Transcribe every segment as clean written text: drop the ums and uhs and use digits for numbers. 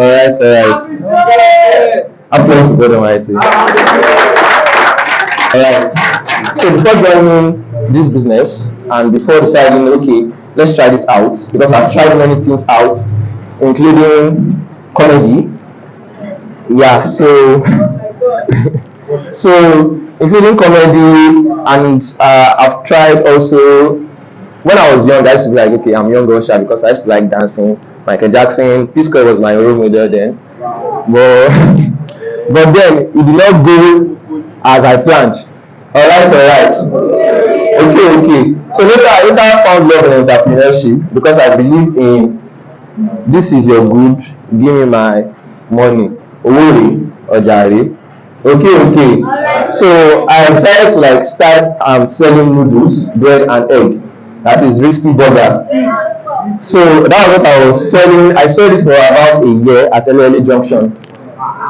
Alright. Applause to God Almighty. Alright. So before joining this business and before deciding, okay, let's try this out, because I've tried many things out, including comedy. Yeah, so so including comedy, and I've tried also. When I was young, I used to be like, okay, I'm young Russia, because I used to like dancing. Michael Jackson, Peace Corps was my role model then. But but then it did not go as I planned. Alright. Okay. So later I found love in entrepreneurship, because I believe in this is your good, give me my money. Owori Ojare. Okay. So I decided to like start selling noodles, bread and egg. That is risky burger. So that was what I was selling. I sold it for about a year at LLA Junction.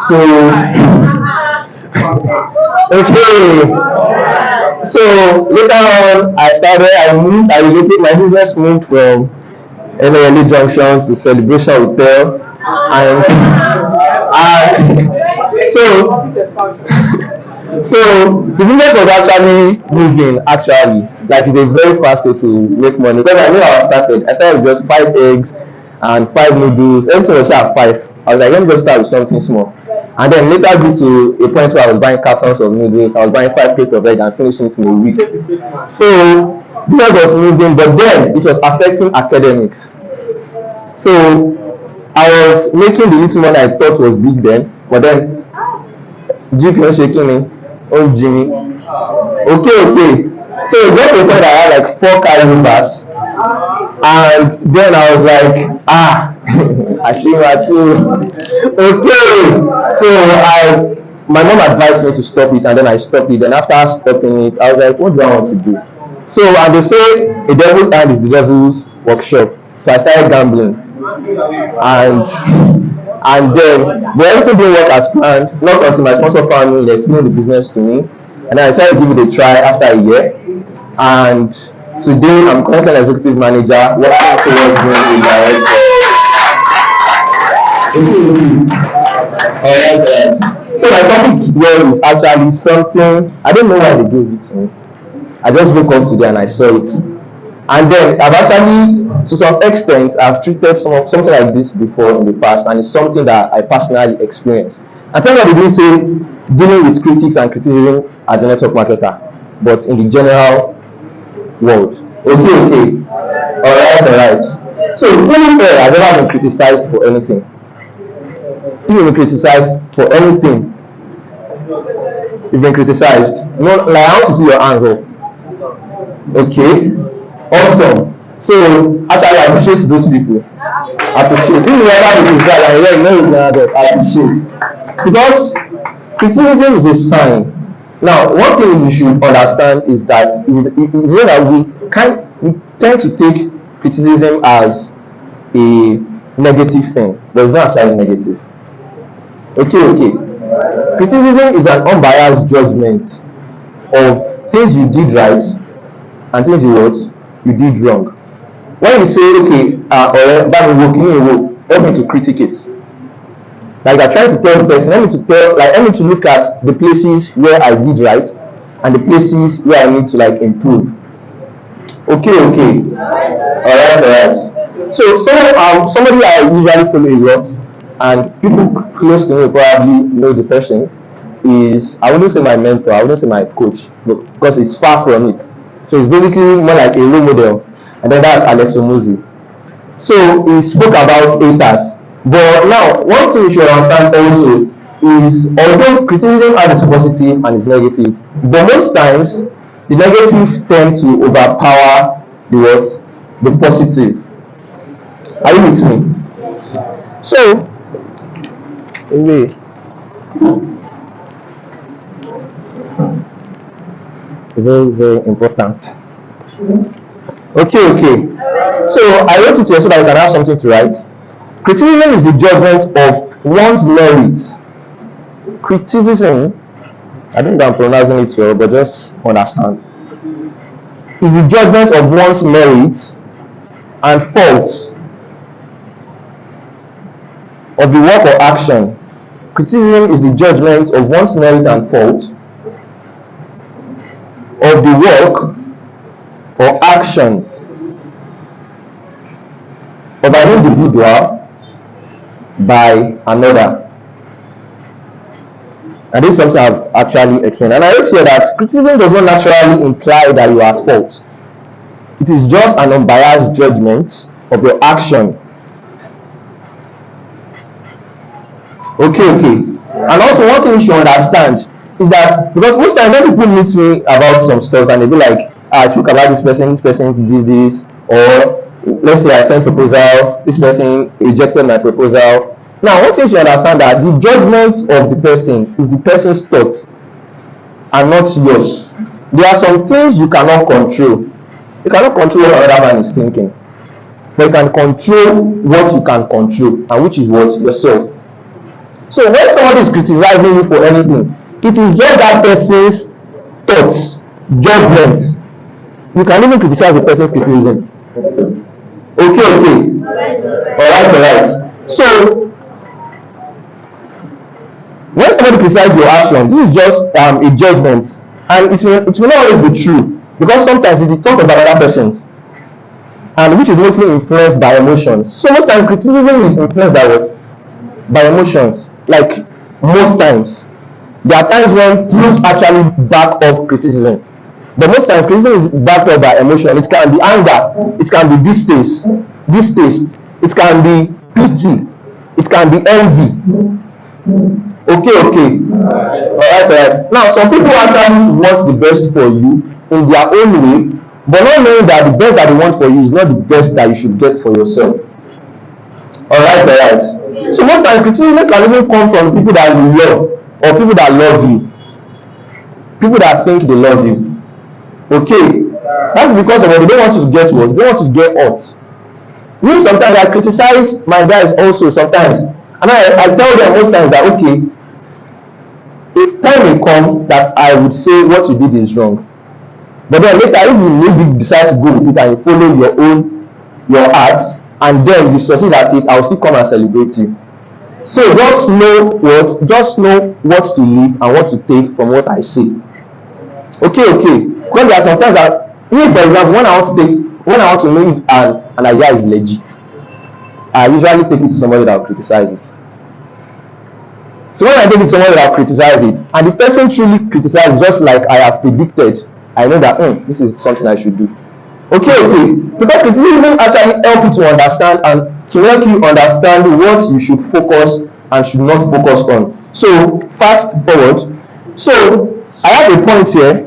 So okay. So later on, I relocated, my business moved from LLA Junction to Celebration Hotel, and so the business was actually moving, actually, like it's a very fast way to make money, because I knew I started with just 5 eggs and 5 noodles, everything was at 5. I was like, let me just start with something small, and then later grew to a point where I was buying cartons of noodles. I was buying 5 plates of egg and finishing it in a week. So business was moving, but then it was affecting academics. So I was making the little money I thought was big then, but then GP was shaking me. Oh Jimmy. Okay. So it got to a point I had like 4 carryovers, and then I was like, Ashima too. Okay. So my mom advised me to stop it, and then I stopped it. And after stopping it, I was like, what do I want to do? So, and they say a devil's hand is the devil's workshop. So I started gambling, and then but everything didn't work as planned. Not until my sponsor found me and explained the business to me, and then I decided to give it a try after a year. And today I'm currently an executive manager working towards being a director. Alright, guys. So my topic here is actually something I don't know why they gave it to me. I just woke up today and I saw it. And then I've actually, to some extent, I've treated something like this before in the past, and it's something that I personally experienced. I think I didn't say dealing with critics and criticism as a network marketer, but in the general world. Okay. Alright. So, who here has ever been criticized for anything? If you've been criticized for anything, you've been criticized. No, like, I want to see your hands up. Okay, awesome. So actually, I appreciate those people. Appreciate. This is whatever it is that I appreciate, because criticism is a sign. Now, one thing you should understand is that we tend to take criticism as a negative thing, but it's not actually negative. Okay. Criticism is an unbiased judgment of things you did right and things you did wrong. When you say, okay, or help me to critique it, like I try to tell the person, let me to look at the places where I did right and the places where I need to like improve. Okay. Alright. So somebody I usually follow a lot, and people close to me probably know the person, is, I wouldn't say my mentor, I wouldn't say my coach, because it's far from it. So it's basically more like a role model, and then that's Alex Omozi. So he spoke about haters. But now, one thing you should understand also is, although criticism has its positive and its negative, but most times the negative tend to overpower the positive. Are you with me? So, anyway, very, very important. Okay. So I wrote it here so that you can have something to write. Criticism is the judgment of one's merits. Criticism, I think I'm pronouncing it well, but just understand, is the judgment of one's merits and faults of the work or action. Criticism is the judgment of one's merit and fault of the work or action of an individual by another. And this is something I've actually explained. And I wrote here that criticism does not naturally imply that you are at fault. It is just an unbiased judgment of your action. Okay. And also one thing you should understand is that, because most times when people meet me about some stuff and they be like, I spoke about this person did this, or let's say I sent proposal, this person rejected my proposal. Now one thing you should understand that the judgment of the person is the person's thoughts and not yours. There are some things you cannot control. You cannot control what another man is thinking, but you can control what you can control, and which is what? Yourself. So when somebody is criticizing you for anything, it is just that person's thoughts, judgment. You can even criticize the person's criticism. Okay. Alright. So when somebody criticizes your action, this is just a judgment, and it will not always be true, because sometimes it is thought about another person, and which is mostly influenced by emotions. So most times criticism is influenced by what? By emotions. Like most times, there are times when proofs actually back up criticism, but most times criticism is backed up by emotion. It can be anger, it can be distaste, it can be pity, it can be envy. Okay. Alright. Now some people actually want the best for you in their own way, but not knowing that the best that they want for you is not the best that you should get for yourself. Alright. So most times criticism can even come from people that you love, or people that love you, people that think they love you. Okay, that's because of what they don't want to get what? They don't want to get hurt. Me sometimes I criticize my guys also sometimes, and I tell them most times that okay, a time may come that I would say what you did is wrong, but then later if you maybe decide to go with it and you follow your heart, and then you succeed at it, I will still come and celebrate you. So just know what to leave and what to take from what I say. Okay. Because there are sometimes that, even for example, when I want to know if an idea is legit, I usually take it to somebody that will criticize it. So when I take it to somebody that will criticize it, and the person truly criticizes just like I have predicted, I know that this is something I should do. Okay. Because criticism actually helps you to understand, and to help you understand what you should focus and should not focus on. So fast forward. So I have a point here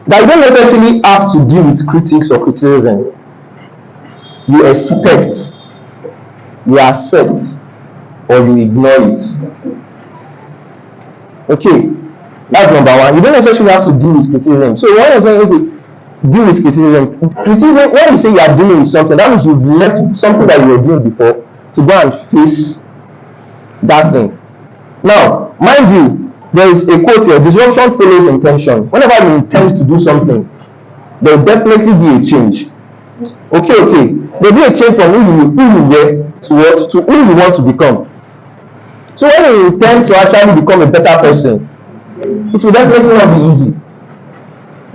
that you don't necessarily have to deal with critics or criticism. You expect, you accept, or you ignore it. Okay, that's number one. You don't necessarily have to deal with criticism. So when you say deal with criticism, when you say you are dealing with something, that means you've left something that you were doing before to go and face that thing. Now, mind you, there is a quote here: disruption follows intention. Whenever you intend to do something, there will definitely be a change. Okay. There will be a change from who you were to who you want to become. So when you intend to actually become a better person, it will definitely not be easy.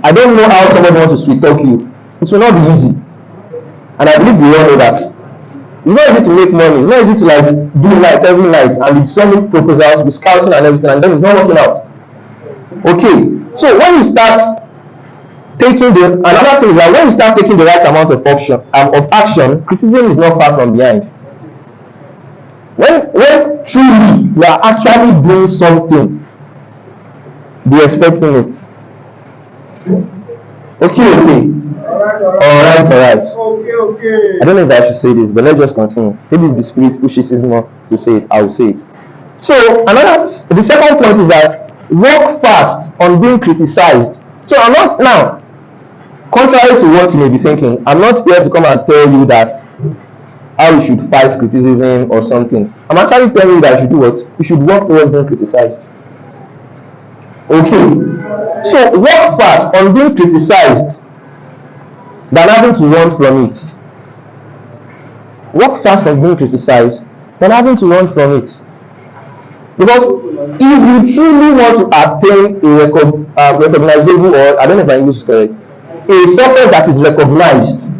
I don't know how somebody wants to sweet talk you. It will not be easy. And I believe we all know that. It's not easy to make money. It's not easy to do light every night and be sending proposals, be scouting and everything, and then it's not working out. Okay. So when you start taking another thing is that when you start taking the right amount of action, criticism is not far from behind. When truly you are actually doing something, be expecting it. Okay. Alright. Okay. I don't know if I should say this, but let's just continue. Maybe if the spirit pushes me more to say it, I will say it. So the second point is that work fast on being criticized. So Contrary to what you may be thinking, I'm not here to come and tell you that how you should fight criticism or something. I'm actually telling you that you should do what? You should work towards being criticized. Okay. So work fast on being criticized than having to run from it. Work fast on being criticized than having to run from it. Because if you truly want to attain a recognizable, or I don't know if my English is correct, a success that is recognized,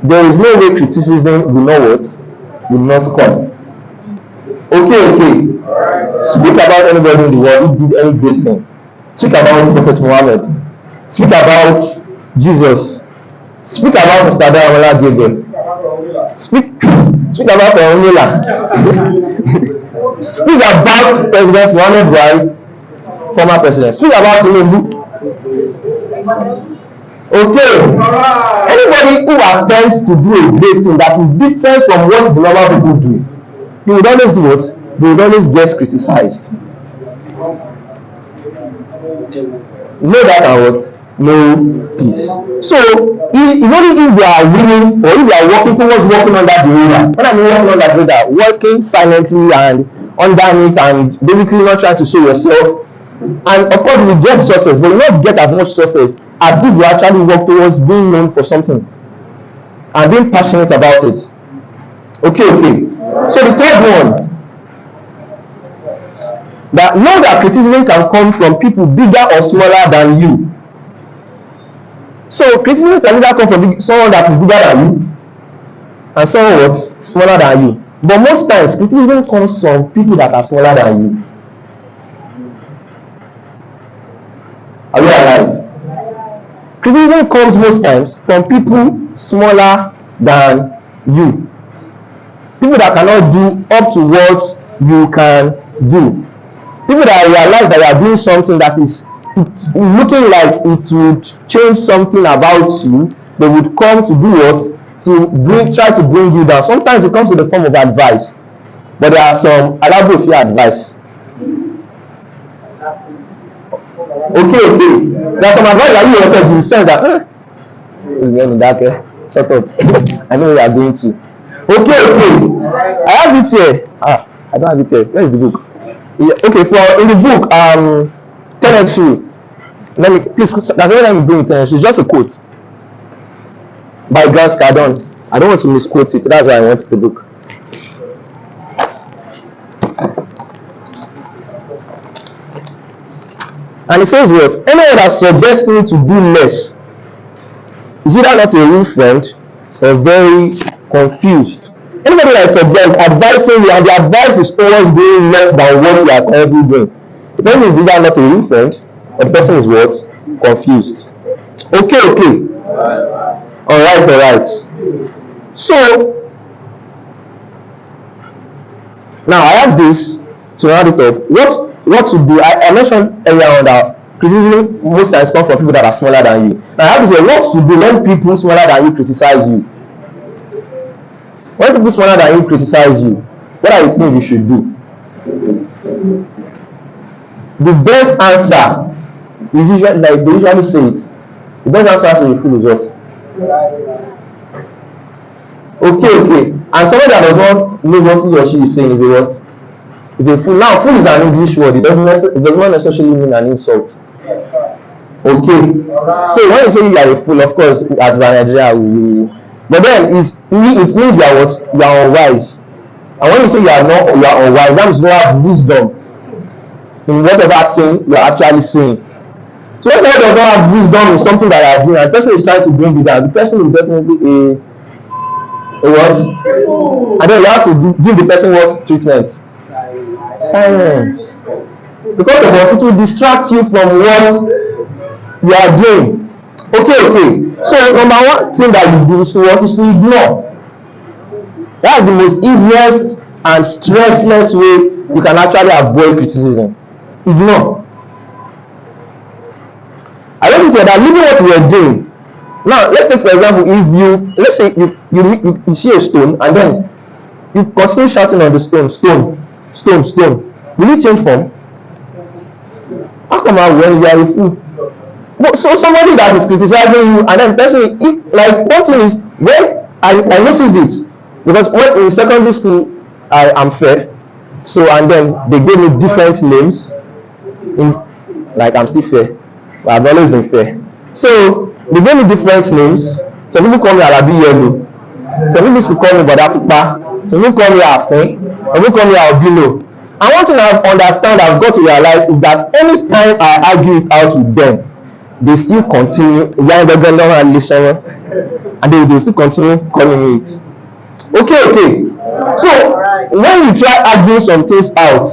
there is no way criticism will not what? Will not come. Okay. Speak about anybody in the world who did any great thing. Speak about Prophet Muhammad. Speak about Jesus. Speak about Mr. Dayamola Gabriel. Speak about Onila. Speak about President Muhammad Buhari, former president. Speak about Tinubu. Okay. Anybody who attempts to do a great thing that is different from what the normal people do, they would always do what? They would always get criticized. No that and what? No peace. So it's only if they are willing, or if they are working towards working under the radar. When I mean working under the radar, working silently and underneath and basically not trying to show yourself. And of course you get success, but you not get as much success as if you actually work towards being known for something and being passionate about it. Okay. So the third one, that know that criticism can come from people bigger or smaller than you. So criticism can either come from someone that is bigger than you and someone what? Smaller than you. But most times criticism comes from people that are smaller than you. Are you alive? Criticism comes most times from people smaller than you. People that cannot do up to what you can do. People that realize that they are doing something that is looking like it would change something about you, they would come to do what? Try to bring you down. Sometimes it comes in the form of advice, but there are some alabosi advice. Okay. There are some advice that you yourself will sense that shut up. I know where you are going to. Okay. I have it here. I don't have it here. Where is the book? Okay, for in the book, tenantry. Let me please. Let me bring it. It's just a quote by Grant Cardone. I don't want to misquote it. That's why I want the book. And it says what? Anyone that suggests me to do less is either not a real friend or very confused. Anybody that suggests advising you and the advice is always doing less than what you are currently doing, the person is either not a real friend or the person is what? Confused. Okay. Alright. So now I have this to round it up. What to do? I mentioned earlier on that criticism most times comes from people that are smaller than you. Now I have to say what to do when people smaller than you criticize you. When people smaller than you criticize you, what are the things you should do? The best answer is usually, like they usually say it, the best answer to a fool is what? Okay. And someone that does not know what he or she is saying is a what? Is a fool. Now, fool is an English word. It does not necessarily mean an insult. Okay. So when you say you are a fool, of course, as Nigeria, but then it means you are what? You are unwise. And when you say you are unwise, that means you have wisdom in whatever thing you are actually saying. So when someone does not have wisdom in something that you are doing, and the person is trying to bring you down, the person is definitely a what? And then you have to give the person what treatment? Silence. Because of what? It will distract you from what you are doing. Okay. So number one thing that you do is to ignore. That's the most easiest and stressless way you can actually avoid criticism. Ignore. I want to say that leaving what you are doing. Now, let's say for example, let's say you see a stone and then you continue shouting on the stone. Will it change form? How come when you are a fool? So somebody that is criticizing you, and then person, like one thing is, when I noticed it, because when in secondary school I am fair, so and then they gave me different names. In like I'm still fair, but I've always been fair. So they gave me different names. Some people call me Arabi Yellow. Some people used to call me Badapupa. Some people call me Afe. Some people call me Albino. And one thing I've got to realize is that anytime I argue it out with them, they still continue and they still continue calling me it. Okay. So when you try arguing some things out,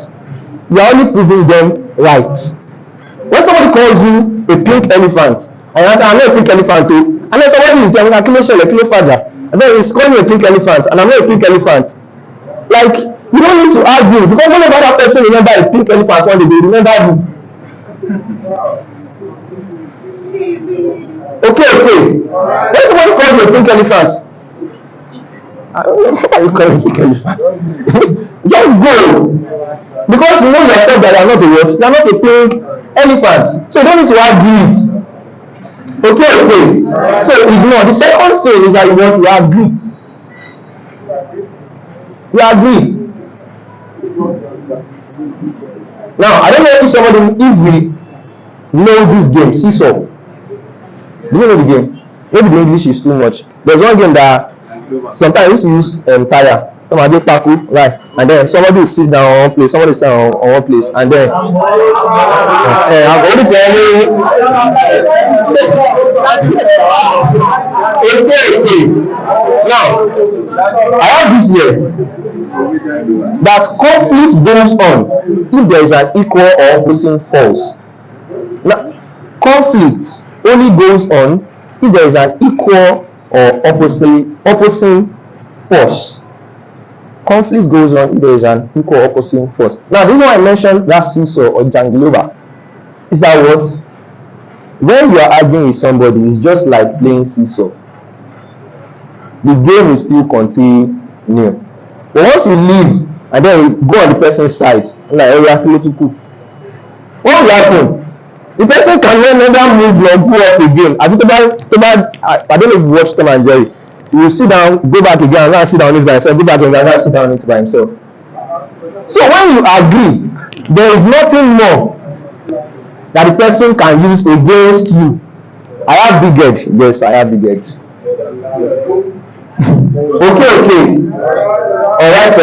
you are only proving them right. When somebody calls you a pink elephant, and you answer, I'm not a pink elephant too, and then somebody is there, like kilo father, and then he's calling me a pink elephant, and I'm not a pink elephant. Like, you don't need to argue, because whenever that person remember a pink elephant one day, they remember you. Okay. When somebody calls you a pink elephant, I don't know why you call me a pink elephant. Just go. Because you know yourself that you are not a what? You are not a pink elephant. So you don't need to argue it. Okay. So ignore. The second thing is that you agree. You agree. Now, I don't know if we know this game, seesaw. Do you know the game? Maybe the English is too much. There's one game that sometimes I used to use tire. Somebody tackle, right? And then somebody will sit down on one place, somebody sit down on one place, and then I'm only playing. Okay. Now, I have this here that conflict goes on if there is an equal or opposing force. Now, conflict only goes on if there is an equal or opposing force. Conflict goes on if there is an equal or opposing force. Now, the reason why I mentioned that seesaw or jangloba is that what? When you are arguing with somebody, it's just like playing seesaw. The game will still continue. But once you leave and then you go on the person's side, like what will happen? The person can no longer move or go up again. I don't know if you watch Tom and Jerry. You will sit down, go back again, and sit down it by himself, go back again, and sit down it by himself. So when you agree, there is nothing more that the person can use against you. I have big head. Yes, I have big head. Okay. Alright.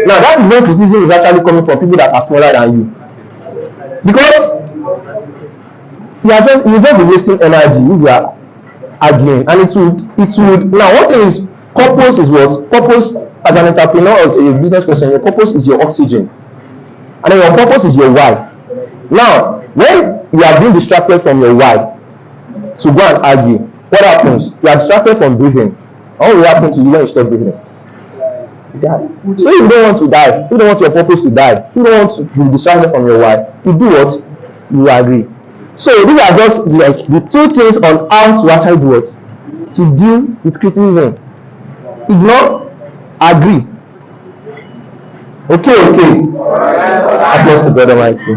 Now that is when criticism is actually coming from people that are smaller than you. Because you just be wasting energy if you are arguing, and it would now one thing is purpose is what? Purpose as an entrepreneur or a business person, your purpose is your oxygen. And then your purpose is your why. Now, when you are being distracted from your why to go and argue, what happens? You are distracted from breathing. What will happen to you when you stop breathing? You die. So if you don't want to die, you don't want your purpose to die, you don't want to be distracted from your why, you do what? You agree. So these are just like the two things on how to actually do what? To deal with criticism. Ignore, agree. Okay. Applause to God Almighty.